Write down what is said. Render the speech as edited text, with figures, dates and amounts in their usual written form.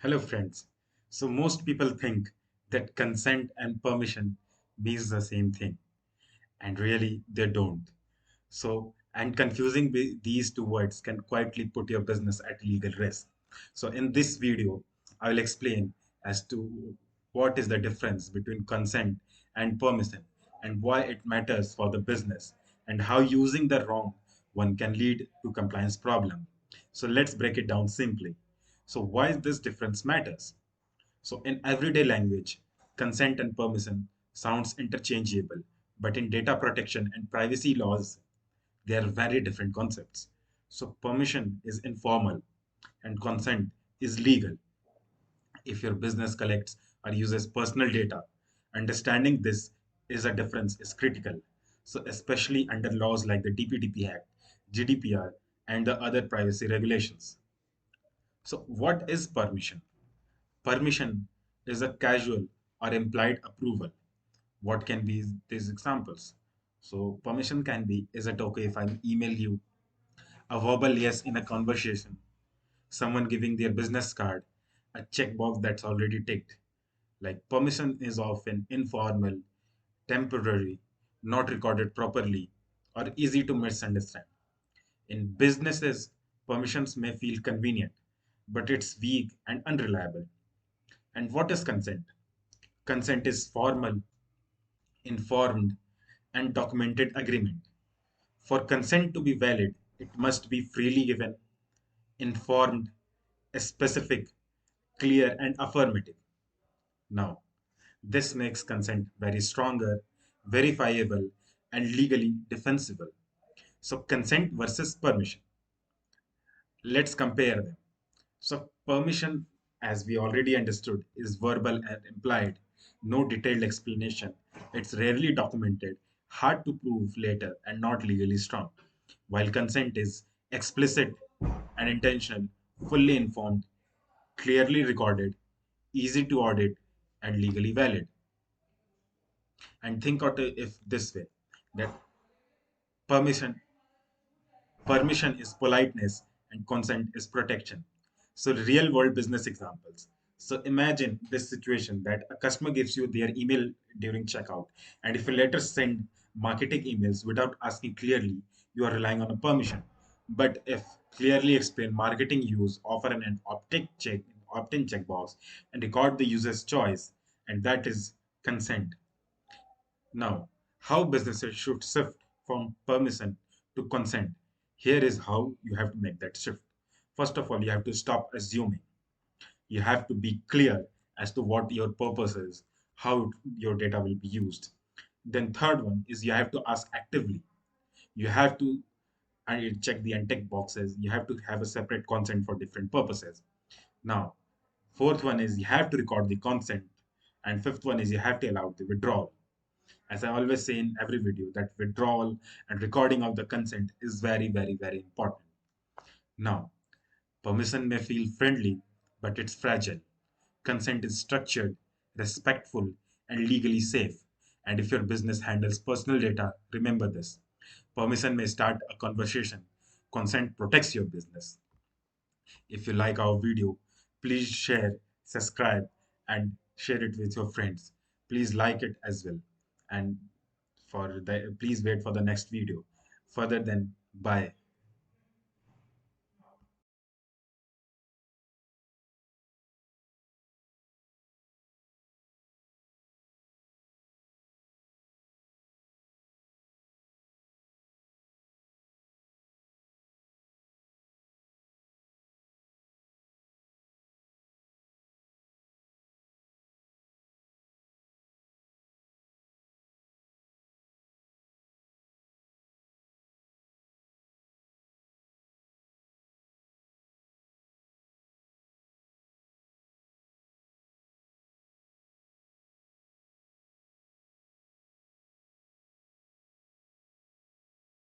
Hello, friends. So, most people think that consent and permission means the same thing, and really they don't. And confusing these two words can quietly put your business at legal risk. So, in this video, I will explain as to what is the difference between consent and permission and why it matters for the business and how using the wrong one can lead to compliance problem. So, let's break it down simply. So, why this difference matters? So in everyday language, consent and permission sounds interchangeable, but in data protection and privacy laws, they are very different concepts. So permission is informal and consent is legal. If your business collects or uses personal data, understanding this is a difference is critical. So especially under laws like the DPDP Act, GDPR, and the other privacy regulations. So what is permission? Permission is a casual or implied approval. What can be these examples? So, permission can be, is it okay if I email you? A verbal yes in a conversation, someone giving their business card, a checkbox that's already ticked. Like, permission is often informal, temporary, not recorded properly, or easy to misunderstand. In businesses, permissions may feel convenient, but it's weak and unreliable. And what is consent? Consent is formal, informed, and documented agreement. For consent to be valid, it must be freely given, informed, specific, clear, and affirmative. Now, this makes consent very stronger, verifiable, and legally defensible. So, consent versus permission. Let's compare them. So, permission, as we already understood, is verbal and implied, no detailed explanation. It's rarely documented, hard to prove later, and not legally strong. While consent is explicit and intentional, fully informed, clearly recorded, easy to audit, and legally valid. And think of it if this way that permission permission is politeness and consent is protection. So, real world business examples. So, imagine this situation that a customer gives you their email during checkout, and if you later send marketing emails without asking clearly, you are relying on a permission. But if clearly explain marketing use, offer an opt-in checkbox, and record the user's choice, and that is consent. Now, how businesses should shift from permission to consent. Here is how you have to make that shift. First of all, you have to stop assuming. You have to be clear as to what your purpose is, how your data will be used. Then third one is you have to ask actively. You have to and you check the untick boxes. You have to have a separate consent for different purposes. Now, fourth one is you have to record the consent, and fifth one is you have to allow the withdrawal. As I always say in every video, that withdrawal and recording of the consent is very, very, very important. Now, permission may feel friendly, but it's fragile. Consent is structured, respectful, and legally safe. And if your business handles personal data, remember this. Permission may start a conversation. Consent protects your business. If you like our video, please share, subscribe, and share it with your friends. Please like it as well. And please wait for the next video. Further than bye.